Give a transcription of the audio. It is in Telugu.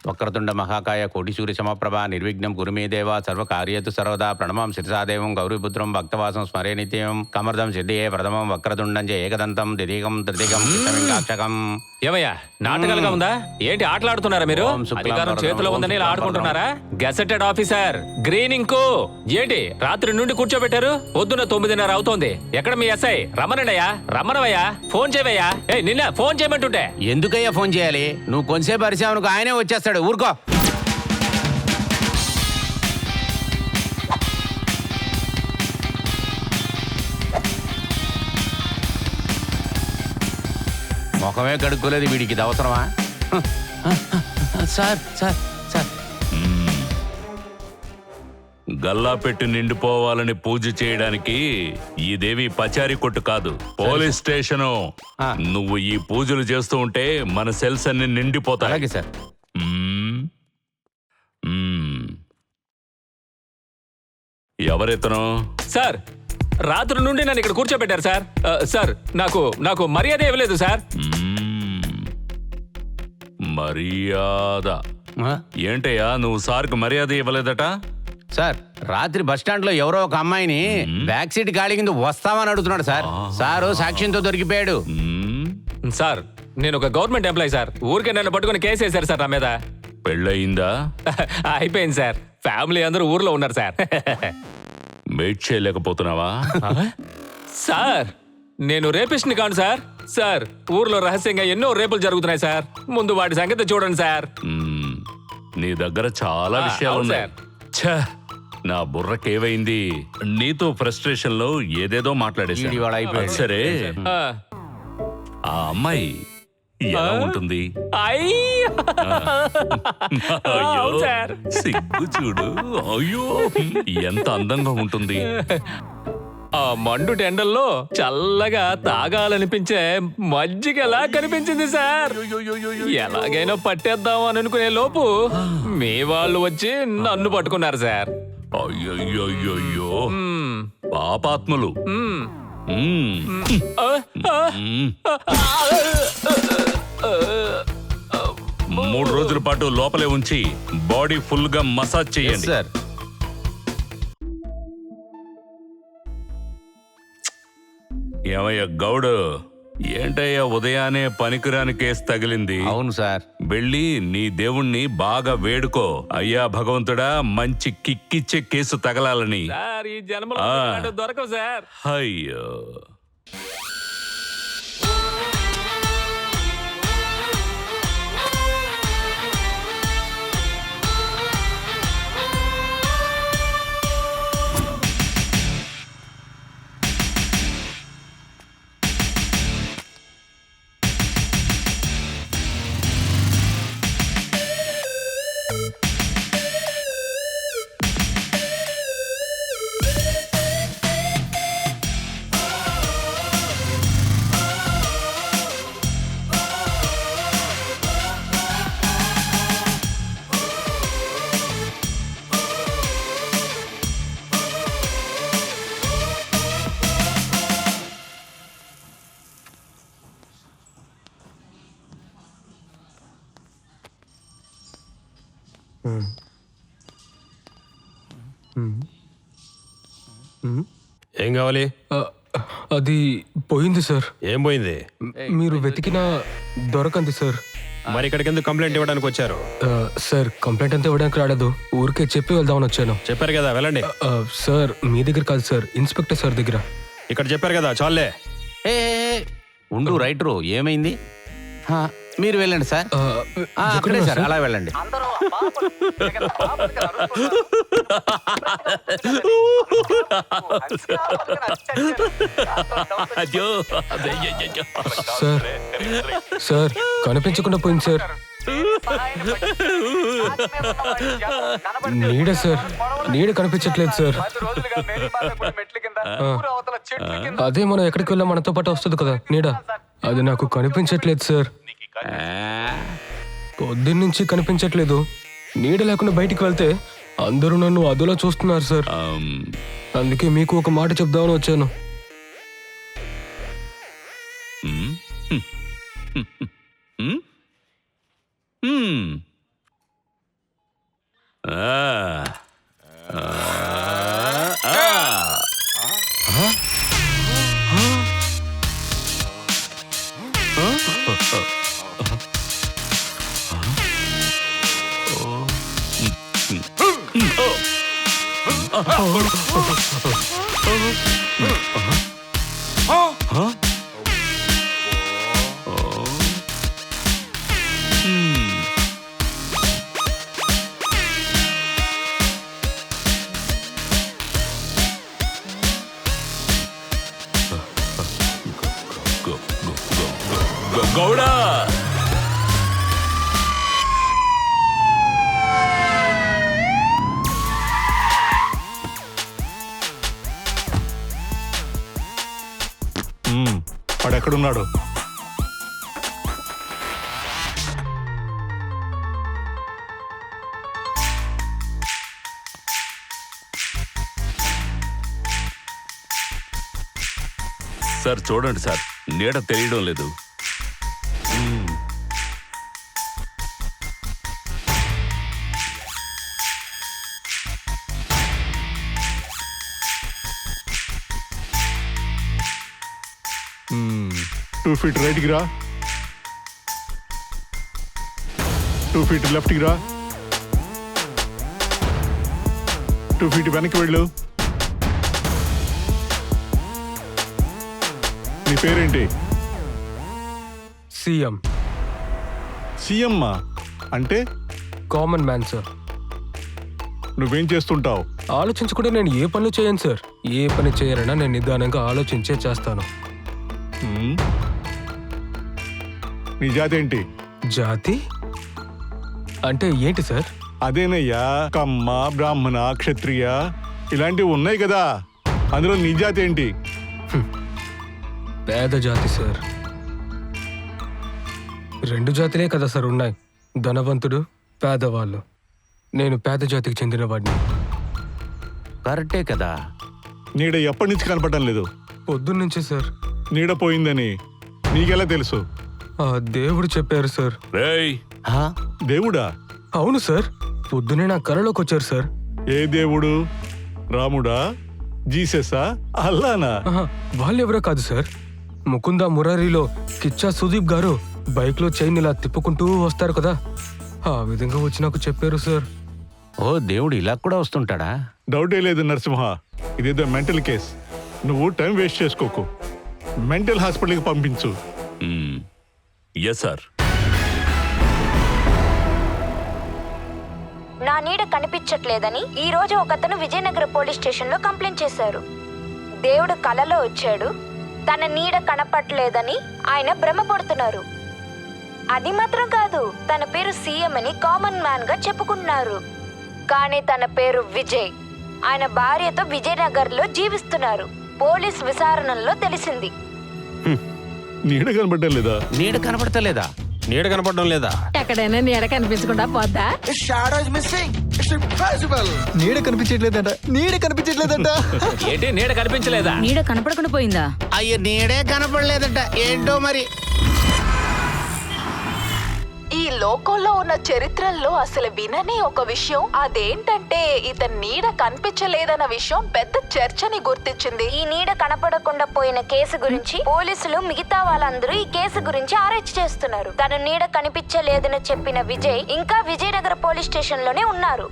వక్రతుండ మహాకాయ కోటి సూర్య సమప్రభ నిర్విఘ్నం కురు మే దేవ సర్వకార్యేతు సర్వదా ప్రణమాం శిరసాదేవం గౌరీపుత్రం భక్తవాసం స్మరే నిత్యం కమర్దం సిద్ధియే ప్రథమం వక్రతుండం చ ఏకదంతం ద్వితీయం తృతీయం చిత్తమింగాక్షకం. ఏమయ్యా నాటకాలుగా ఉందా ఏంటి? ఆటలాడుతున్నారా మీరు? ఓం శుక్లాం అధికారం వరదం చేతిలో ఉందని ఇలా ఓం ఆడుకుంటున్నారా? గెసెటెడ్ ఆఫీసర్ గ్రీన్ ఇంకో ఏంటి రాత్రి నుండి కూర్చోబెట్టారు? పొద్దున 9:30 అవుతోంది. ఎక్కడ మీ ఎస్ఐ? రమ్మనండయ్యా, రమ్మనవయ్యా, ఫోన్ చేయవయ్యా. నిన్న ఫోన్ చేయమంటుంటే. ఎందుకయ్యా ఫోన్ చేయాలి? నువ్వు కొంచెంసేపు అరిచావునుకో ఆయనే వచ్చేస్తాడు, ఊరుకో. ముఖమే కడుక్కోలేదు వీడికి, ఇది అవసరమా? సార్ సార్ సార్ గల్లా పెట్టి నిండిపోవాలని పూజ చేయడానికి ఇదేవి పచారీ కొట్టు కాదు, పోలీస్ స్టేషను. నువ్వు ఈ పూజలు చేస్తూ ఉంటే మన సెల్స్ అన్ని నిండిపోతాయి. అలాగే సార్. ఎవరెత్తను? సార్ రాత్రి నుండి నన్ను ఇక్కడ కూర్చోబెట్టారు సార్. సార్ నాకు మర్యాద ఇవ్వలేదు సార్. మర్యాద ఏంటయ్యా? నువ్వు సార్కు మర్యాద ఇవ్వలేదట? సార్ రాత్రి బస్టాండ్ లో ఎవరో ఒక అమ్మాయిని బ్యాక్ సీట్ ఖాళీ కింద వస్తామని అడుగుతున్నాడు సార్. సారు సాక్ష్యంతో దొరికిపోయాడు. సార్ నేను ఒక గవర్నమెంట్ ఎంప్లాయీ సార్. ఊరికే నన్ను పట్టుకుని కేసు వేశారు సార్ నా మీద. పెళ్ళయిందా? అయిపోయింది సార్. ఫ్యామిలీ అందరూ ఊర్లో ఉన్నారు సార్. వెయిట్ చేయలేకపోతున్నావా? సార్ నేను రేపిస్ట్ని కాను సార్. సార్ ఊర్లో రహస్యంగా ఎన్నో రేపులు జరుగుతున్నాయి సార్. ముందు వాటి సంగతి చూడండి సార్. నీ దగ్గర చాలా విషయాలున్నాయి. ఛ, నా బుర్రకేవైంది? నీతో ఫ్రస్ట్రేషన్ లో ఏదేదో మాట్లాడేసి. సరే ఆ అమ్మాయి ఎలా ఉంటుంది? అయ్యో సిగ్గు చూడు. అయ్యో ఎంత అందంగా ఉంటుంది. ఆ మండు టెండల్లో చల్లగా తాగాలనిపించే మజ్జిగలా కనిపించింది సార్. ఎలాగైనా పట్టేద్దాం అని అనుకునే లోపు మీ వాళ్ళు వచ్చి నన్ను పట్టుకున్నారు సార్. అయ్యో పాపాత్ములు. 3 రోజుల పాటు లోపలే ఉంచి బాడీ ఫుల్ గా మసాజ్ చేయండి సార్. ఏమయ్య గౌడు, ఏంటయ్యా ఉదయానే పనికిరాని కేసు తగిలింది? అవును సార్. వెళ్ళి నీ దేవుణ్ణి బాగా వేడుకో, అయ్యా భగవంతుడా మంచి కిక్కిచ్చే కేసు తగలాలని. సార్ ఈ జన్మలో దొరకవు సార్. అయ్యో ఏం కావాలి? అది పోయింది సార్. ఏం పోయింది? మీరు వెతికినా దొరకంది సార్. మరి ఇక్కడికి ఎందుకు కంప్లైంట్ ఇవ్వడానికి వచ్చారు? సార్ కంప్లైంట్ అంతా ఇవ్వడానికి రాలేదు, ఊరికే చెప్పి వెళ్దామని వచ్చాను. చెప్పారు కదా వెళ్ళండి. సార్ మీ దగ్గర కాదు సార్, ఇన్స్పెక్టర్ సార్ దగ్గర. ఇక్కడ చెప్పారు కదా చాలే. ఉండు రైటరు, ఏమైంది? మీరు వెళ్ళండి సార్. అక్కడే సార్, అలా వెళ్ళండి. సార్ సార్ కనిపించకుండా పోయింది సార్. నీడ సార్, నీడ కనిపించట్లేదు సార్. అదే మనం ఎక్కడికి వెళ్ళా మనతో పాటు వస్తుంది కదా నీడ, అది నాకు కనిపించట్లేదు సార్. పొద్దున్నుంచి కనిపించట్లేదు. నీడ లేకుండా బయటికి వెళ్తే అందరూ నన్ను అదోలా చూస్తున్నారు సార్. అందుకే మీకు ఒక మాట చెప్దామని వచ్చాను. గౌడా వాడు ఎక్కడున్నాడు? సార్ చూడండి సార్, నీడ తెలియడం లేదు. టూ ఫీట్ రైట్కి రా, 2 ఫీట్ లెఫ్ట్కి రా, 2 ఫీట్ వెనక్కి వెళ్ళు. నీ పేరేంటి? సీఎం. సీఎం అంటే కామన్ మ్యాన్ సార్. నువ్వేం చేస్తుంటావు? ఆలోచించకుండా నేను ఏ పనులు చేయను సార్. ఏ పని చేయరైనా నేను నిదానంగా ఆలోచించే చేస్తాను. నీ జాతి ఏంటి? జాతి అంటే ఏంటి సార్? అదేనయ్యా, కమ్మ, బ్రాహ్మణ, క్షత్రియ ఇలాంటివి ఉన్నాయి కదా, అందులో నీ జాతి ఏంటి? పేద జాతి సార్. 2 జాతులే కదా సార్ ఉన్నాయి, ధనవంతుడు, పేదవాళ్ళు. నేను పేద జాతికి చెందిన వాడిని. కరెక్టే కదా. నీడ ఎప్పటి నుంచి కనపడడం లేదు? పొద్దున్నుంచే సార్. నీడ పోయిందని నీకెలా తెలుసు? ఆ దేవుడు చెప్పారు సార్. రేయ్ హా? దేవుడా? అవును సార్, పొద్దునే నా కలలోకి వచ్చారు సార్. ఏ దేవుడు? రాముడా, జీససా, అల్లానా? వాళ్ళెవరో కాదు సార్. ముకుంద మురారిలో కిచ్చా సుదీప్ గారు బైక్ లో చైన్ ఇలా తిప్పుకుంటూ వస్తారు కదా, ఆ విధంగా వచ్చి నాకు చెప్పారు సార్. ఓ దేవుడు ఇలా కూడా వస్తుంటాడా? డౌటే లేదు నరసింహ, ఇదేదో మెంటల్ కేస్. నువ్వు టైం వేస్ట్ చేసుకోకు, మెంటల్ హాస్పిటల్కి పంపించు. Yes sir. నా నీడ కనిపించట్లేదని ఈ రోజు ఒకతను విజయనగర పోలీస్ స్టేషన్ లో కంప్లైంట్ చేశారు. దేవుడు కలలో వచ్చాడు, తన నీడ కనపట్లేదని ఆయన భ్రమపడుతున్నారు. అది మాత్రం కాదు, తన పేరు సీఎం అని కామన్ మ్యాన్ గా చెప్పుకుంటున్నారు. కానీ తన పేరు విజయ్. ఆయన భార్యతో విజయనగర్ లో జీవిస్తున్నారు. పోలీస్ విచారణలో తెలిసింది. నీడ కనబడటం లేదా? నీడ కనపడతలేదా? నీడ కనపడడం లేదా? ఎక్కడైనా నీడ కనిపించకుండా పోద్దా? నీడ కనిపించట్లేదంట. ఏంటి నీడ కనిపించలేదా? నీడ కనపడకుండా పోయిందా? అయ్యో, నీడే కనపడలేదట. ఏంటో మరి. ఈ లోకంలో ఉన్న చరిత్రల్లో అసలు వినని ఒక విషయం, అదేంటంటే ఇతని నీడ కనిపించలేదన్న విషయం పెద్ద చర్చని గుర్తించింది. ఈ నీడ కనపడకుండా పోయిన కేసు గురించి పోలీసులు మిగతా వాళ్ళందరూ ఈ కేసు గురించి ఆరాய்ச்சி చేస్తున్నారు. తన నీడ కనిపించలేదని చెప్పిన విజయ్ ఇంకా విజయనగర పోలీస్ స్టేషన్ లోనే ఉన్నారు.